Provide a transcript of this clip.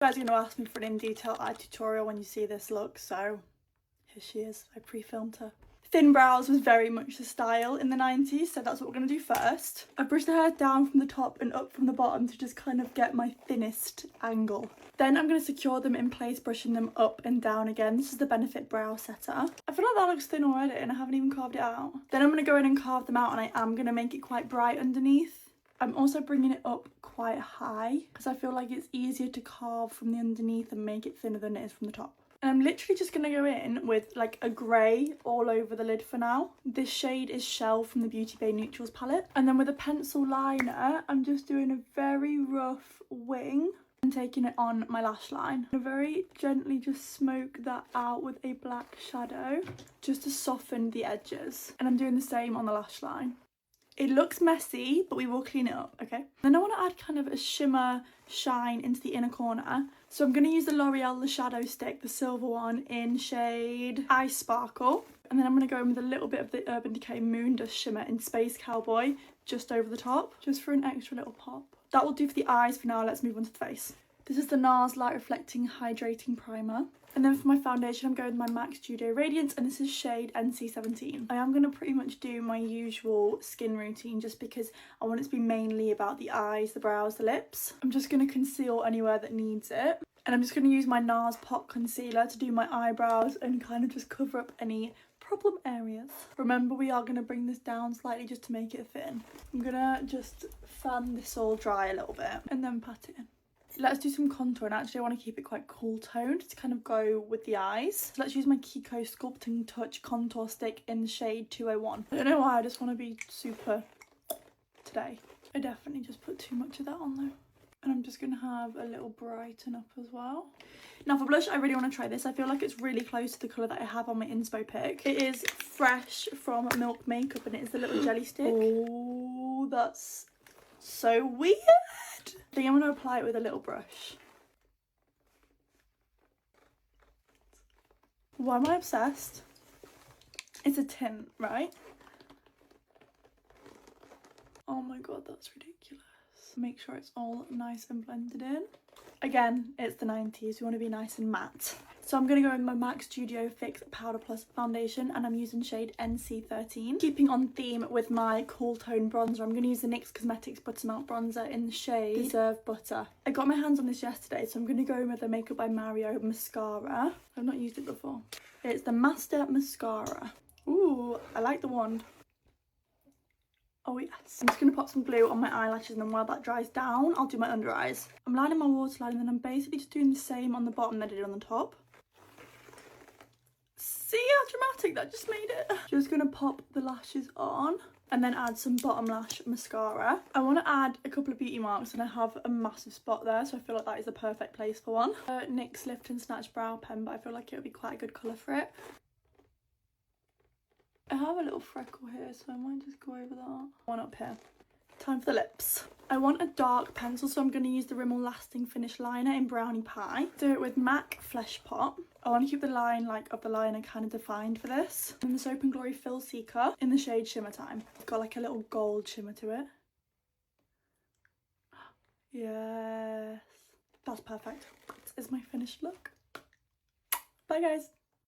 You guys are going to ask me for an in detail eye tutorial when you see this look, so here she is. I pre-filmed her. Thin brows was very much the style in the 90s, so that's what we're going to do first. I brushed the hair down from the top and up from the bottom to just kind of get my thinnest angle. Then I'm going to secure them in place, brushing them up and down again. This is the Benefit Brow Setter. I feel like that looks thin already and I haven't even carved it out. Then I'm going to go in and carve them out, and I am going to make it quite bright underneath. I'm also bringing it up quite high because I feel like it's easier to carve from the underneath and make it thinner than it is from the top. And I'm literally just going to go in with like a grey all over the lid for now. This shade is Shell from the Beauty Bay Neutrals palette. And then with a pencil liner, I'm just doing a very rough wing and taking it on my lash line. I very gently just smoke that out with a black shadow just to soften the edges. And I'm doing the same on the lash line. It looks messy, but we will clean it up, okay? Then I want to add kind of a shimmer shine into the inner corner. So I'm going to use the L'Oreal The Shadow Stick, the silver one, in shade Ice Sparkle. And then I'm going to go in with a little bit of the Urban Decay Moon Dust shimmer in Space Cowboy, just over the top, just for an extra little pop. That will do for the eyes for now. Let's move on to the face. This is the NARS Light Reflecting Hydrating Primer. And then for my foundation, I'm going with my MAC Studio Radiance, and this is shade NC17. I am going to pretty much do my usual skin routine just because I want it to be mainly about the eyes, the brows, the lips. I'm just going to conceal anywhere that needs it. And I'm just going to use my NARS Pot Concealer to do my eyebrows and kind of just cover up any problem areas. Remember, we are going to bring this down slightly just to make it thin. I'm going to just fan this all dry a little bit and then pat it in. Let's do some contour, and actually I want to keep it quite cool toned to kind of go with the eyes. So let's use my Kiko Sculpting Touch contour stick in the shade 201. I don't know why, I just want to be super today. I definitely just put too much of that on though. And I'm just going to have a little brighten up as well. Now for blush, I really want to try this. I feel like it's really close to the colour that I have on my inspo pic. It is Fresh from Milk Makeup, and it is the little jelly stick. Oh, that's so weird. I think I'm going to apply it with a little brush. Why am I obsessed? It's a tint, right? Oh my god, that's ridiculous. Make sure it's all nice and blended in. Again, it's the 90s, we want to be nice and matte. So I'm going to go in my MAC Studio Fix Powder Plus foundation, and I'm using shade NC13. Keeping on theme with my cool tone bronzer, I'm going to use the NYX Cosmetics Buttermelt bronzer in the shade Deserve Butter. I got my hands on this yesterday, so I'm going to go in with the Makeup by Mario mascara. I've not used it before. It's the Master Mascara. Ooh, I like the wand. Oh yes. I'm just going to pop some glue on my eyelashes, and then while that dries down, I'll do my under eyes. I'm lining my waterline, and then I'm basically just doing the same on the bottom that I did on the top. See how dramatic that just made it? Just going to pop the lashes on and then add some bottom lash mascara. I want to add a couple of beauty marks, and I have a massive spot there, so I feel like that is the perfect place for one. NYX Lift and Snatch brow pen, but I feel like it would be quite a good colour for it. I have a little freckle here, so I might just go over that. One up here. Time for the lips. I want a dark pencil, so I'm going to use the Rimmel Lasting Finish Liner in Brownie Pie. Do it with MAC Flesh Pot. I want to keep the line of the liner kind of defined for this. And the Soap & Glory Fill Seeker in the shade Shimmer Time. It's got like a little gold shimmer to it. Yes. That's perfect. This is my finished look. Bye guys.